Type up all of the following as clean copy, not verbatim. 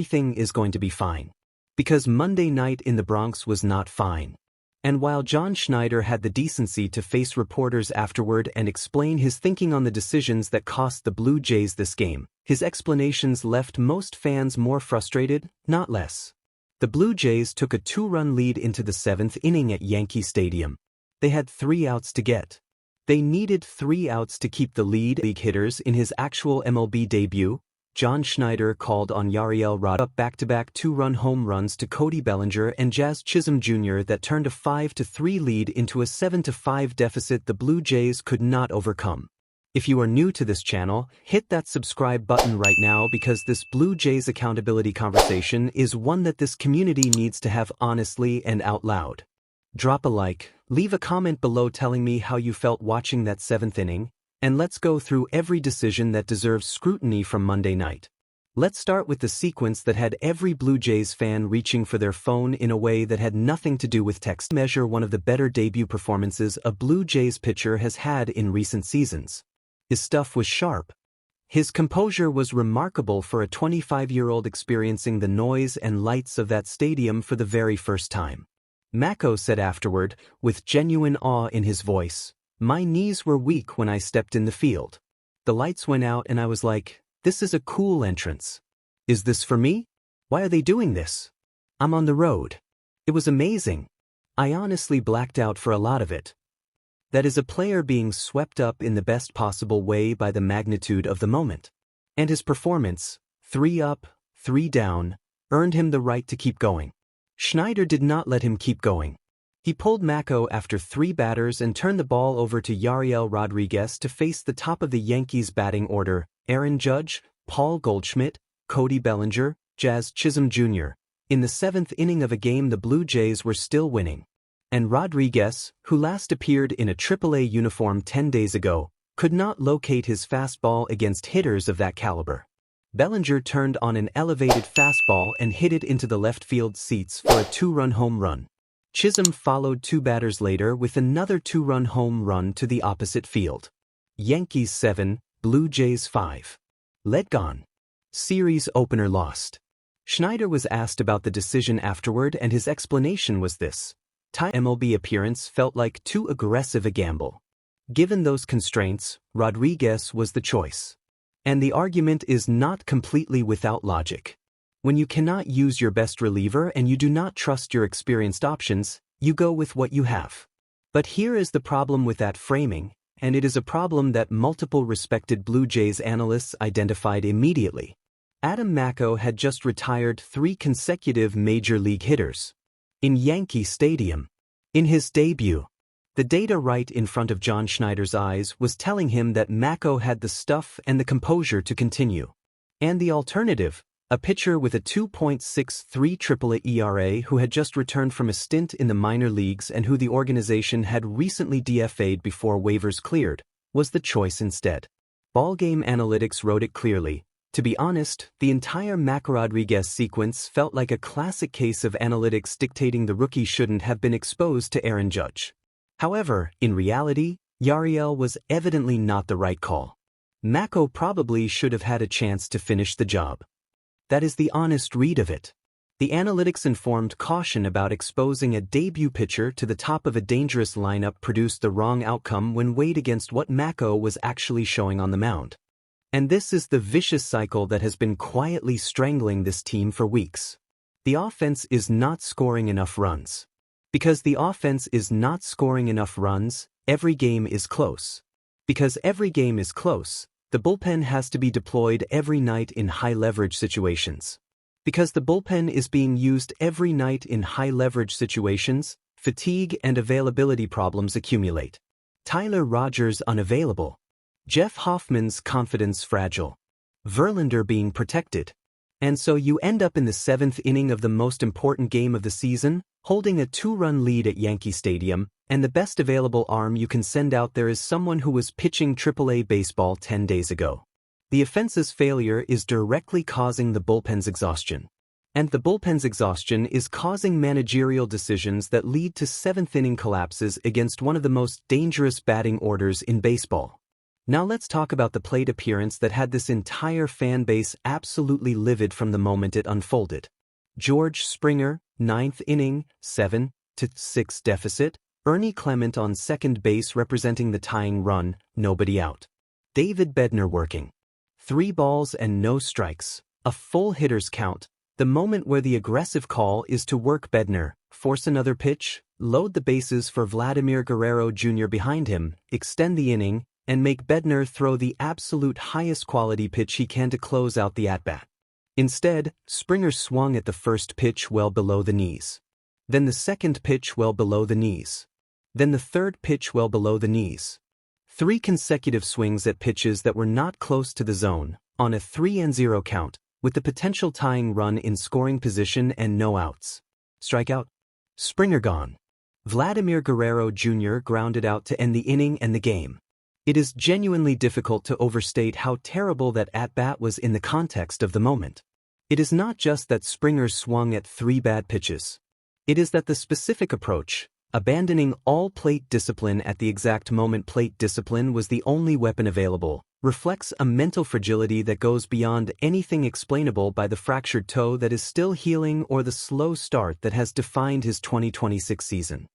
everything is going to be fine. Because Monday night in the Bronx was not fine. And while John Schneider had the decency to face reporters afterward and explain his thinking on the decisions that cost the Blue Jays this game, his explanations left most fans more frustrated, not less. The Blue Jays took a 2-run lead into the 7th inning at Yankee Stadium. They had 3 outs to get. They needed 3 outs to keep the lead. League hitters in his actual MLB debut, John Schneider called on Yariel Rodríguez up back-to-back 2-run home runs to Cody Bellinger and Jazz Chisholm Jr. that turned a 5-3 lead into a 7-5 deficit the Blue Jays could not overcome. If you are new to this channel, hit that subscribe button right now because this Blue Jays accountability conversation is one that this community needs to have honestly and out loud. Drop a like, leave a comment below telling me how you felt watching that 7th inning, and let's go through every decision that deserves scrutiny from Monday night. Let's start with the sequence that had every Blue Jays fan reaching for their phone in a way that had nothing to do with text. Measure one of the better debut performances a Blue Jays pitcher has had in recent seasons. His stuff was sharp. His composure was remarkable for a 25-year-old experiencing the noise and lights of that stadium for the very first time. Mako said afterward, with genuine awe in his voice, "My knees were weak when I stepped in the field. The lights went out and I was like, this is a cool entrance. Is this for me? Why are they doing this? I'm on the road." It was amazing. I honestly blacked out for a lot of it. That is a player being swept up in the best possible way by the magnitude of the moment. And his performance, 3 up, 3 down, earned him the right to keep going. Schneider did not let him keep going. He pulled Mako after 3 batters and turned the ball over to Yariel Rodríguez to face the top of the Yankees' batting order, Aaron Judge, Paul Goldschmidt, Cody Bellinger, Jazz Chisholm Jr. In the 7th inning of a game the Blue Jays were still winning. And Rodríguez, who last appeared in a AAA uniform 10 days ago, could not locate his fastball against hitters of that caliber. Bellinger turned on an elevated fastball and hit it into the left field seats for a 2-run home run. Chisholm followed 2 batters later with another 2-run home run to the opposite field. Yankees 7, Blue Jays 5. Lead gone. Series opener lost. Schneider was asked about the decision afterward and his explanation was this. MLB appearance felt like too aggressive a gamble. Given those constraints, Rodríguez was the choice. And the argument is not completely without logic. When you cannot use your best reliever and you do not trust your experienced options, you go with what you have. But here is the problem with that framing, and it is a problem that multiple respected Blue Jays analysts identified immediately. Adam Mako had just retired 3 consecutive major league hitters. In Yankee Stadium. In his debut. The data right in front of John Schneider's eyes was telling him that Mako had the stuff and the composure to continue. And the alternative, a pitcher with a 2.63 AAA ERA who had just returned from a stint in the minor leagues and who the organization had recently DFA'd before waivers cleared, was the choice instead. Ballgame Analytics wrote it clearly. To be honest, the entire Mako Rodríguez sequence felt like a classic case of analytics dictating the rookie shouldn't have been exposed to Aaron Judge. However, in reality, Yariel was evidently not the right call. Mako probably should have had a chance to finish the job. That is the honest read of it. The analytics informed caution about exposing a debut pitcher to the top of a dangerous lineup produced the wrong outcome when weighed against what Mako was actually showing on the mound. And this is the vicious cycle that has been quietly strangling this team for weeks. The offense is not scoring enough runs. Because the offense is not scoring enough runs, every game is close. Because every game is close, the bullpen has to be deployed every night in high-leverage situations. Because the bullpen is being used every night in high-leverage situations, fatigue and availability problems accumulate. Tyler Rogers unavailable. Jeff Hoffman's confidence fragile. Verlander being protected. And so you end up in the 7th inning of the most important game of the season, holding a 2-run lead at Yankee Stadium, and the best available arm you can send out there is someone who was pitching AAA baseball 10 days ago. The offense's failure is directly causing the bullpen's exhaustion. And the bullpen's exhaustion is causing managerial decisions that lead to 7th inning collapses against one of the most dangerous batting orders in baseball. Now let's talk about the plate appearance that had this entire fan base absolutely livid from the moment it unfolded. George Springer, 9th inning, 7-6 deficit. Ernie Clement on second base representing the tying run, nobody out. David Bednar working. 3 balls and no strikes. A full hitter's count. The moment where the aggressive call is to work Bednar, force another pitch, load the bases for Vladimir Guerrero Jr. behind him, extend the inning, and make Bednar throw the absolute highest quality pitch he can to close out the at-bat. Instead, Springer swung at the first pitch well below the knees. Then the second pitch well below the knees. Then the third pitch well below the knees. 3 consecutive swings at pitches that were not close to the zone, on a 3-0 count, with the potential tying run in scoring position and no outs. Strikeout. Springer gone. Vladimir Guerrero Jr. grounded out to end the inning and the game. It is genuinely difficult to overstate how terrible that at-bat was in the context of the moment. It is not just that Springer swung at 3 bad pitches. It is that the specific approach, abandoning all plate discipline at the exact moment plate discipline was the only weapon available, reflects a mental fragility that goes beyond anything explainable by the fractured toe that is still healing or the slow start that has defined his 2026 season.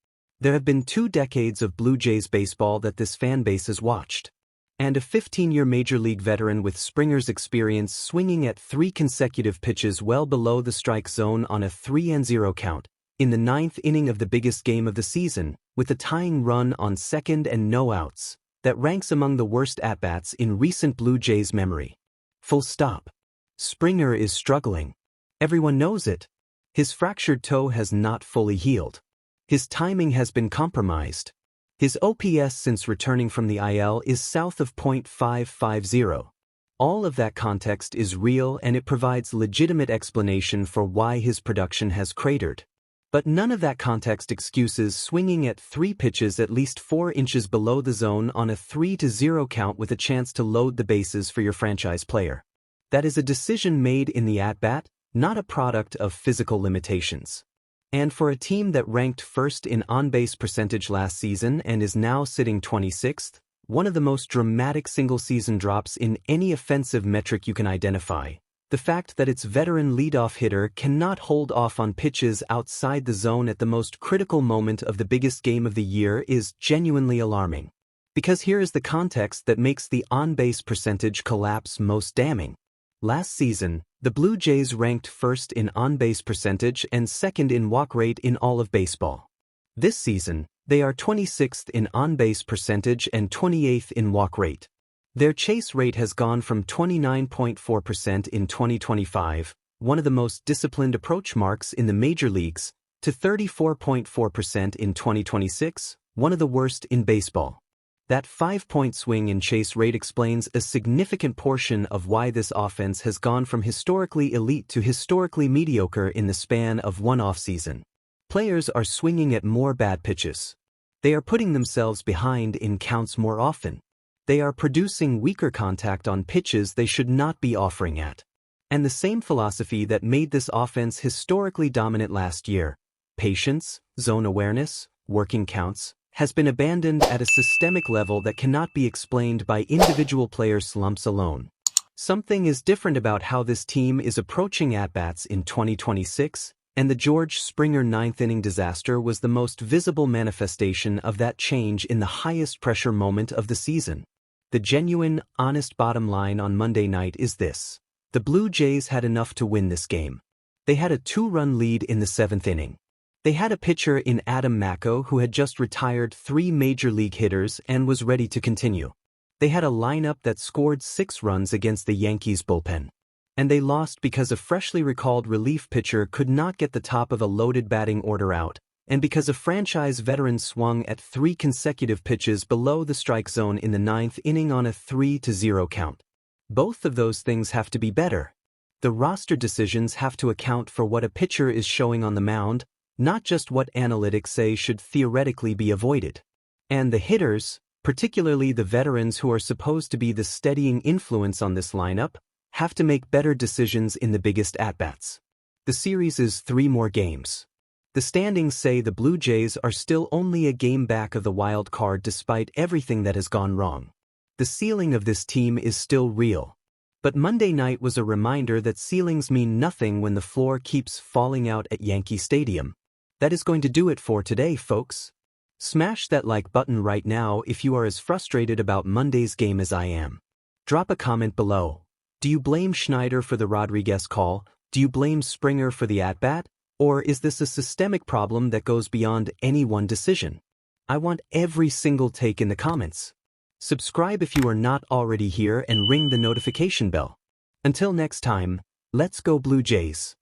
There have been 2 decades of Blue Jays baseball that this fan base has watched. And a 15-year Major League veteran with Springer's experience swinging at 3 consecutive pitches well below the strike zone on a 3-0 count, in the 9th inning of the biggest game of the season, with a tying run on second and no outs, that ranks among the worst at-bats in recent Blue Jays memory. Full stop. Springer is struggling. Everyone knows it. His fractured toe has not fully healed. His timing has been compromised. His OPS since returning from the IL is south of .550. All of that context is real and it provides legitimate explanation for why his production has cratered. But none of that context excuses swinging at 3 pitches at least 4 inches below the zone on a 3-0 count with a chance to load the bases for your franchise player. That is a decision made in the at-bat, not a product of physical limitations. And for a team that ranked first in on-base percentage last season and is now sitting 26th, one of the most dramatic single-season drops in any offensive metric you can identify, the fact that its veteran leadoff hitter cannot hold off on pitches outside the zone at the most critical moment of the biggest game of the year is genuinely alarming. Because here is the context that makes the on-base percentage collapse most damning. Last season, the Blue Jays ranked first in on-base percentage and second in walk rate in all of baseball. This season, they are 26th in on-base percentage and 28th in walk rate. Their chase rate has gone from 29.4% in 2025, one of the most disciplined approach marks in the major leagues, to 34.4% in 2026, one of the worst in baseball. That 5-point swing in chase rate explains a significant portion of why this offense has gone from historically elite to historically mediocre in the span of one offseason. Players are swinging at more bad pitches. They are putting themselves behind in counts more often. They are producing weaker contact on pitches they should not be offering at. And the same philosophy that made this offense historically dominant last year, patience, zone awareness, working counts, has been abandoned at a systemic level that cannot be explained by individual player slumps alone. Something is different about how this team is approaching at-bats in 2026, and the George Springer 9th inning disaster was the most visible manifestation of that change in the highest pressure moment of the season. The genuine, honest bottom line on Monday night is this. The Blue Jays had enough to win this game. They had a 2-run lead in the 7th inning. They had a pitcher in Adam Macko who had just retired 3 major league hitters and was ready to continue. They had a lineup that scored 6 runs against the Yankees bullpen. And they lost because a freshly recalled relief pitcher could not get the top of a loaded batting order out, and because a franchise veteran swung at 3 consecutive pitches below the strike zone in the 9th inning on a 3-0 count. Both of those things have to be better. The roster decisions have to account for what a pitcher is showing on the mound, not just what analytics say should theoretically be avoided. And the hitters, particularly the veterans who are supposed to be the steadying influence on this lineup, have to make better decisions in the biggest at-bats. The series is 3 more games. The standings say the Blue Jays are still only a game back of the wild card despite everything that has gone wrong. The ceiling of this team is still real. But Monday night was a reminder that ceilings mean nothing when the floor keeps falling out at Yankee Stadium. That is going to do it for today, folks. Smash that like button right now if you are as frustrated about Monday's game as I am. Drop a comment below. Do you blame Schneider for the Rodriguez call? Do you blame Springer for the at-bat? Or is this a systemic problem that goes beyond any one decision? I want every single take in the comments. Subscribe if you are not already here and ring the notification bell. Until next time, let's go Blue Jays.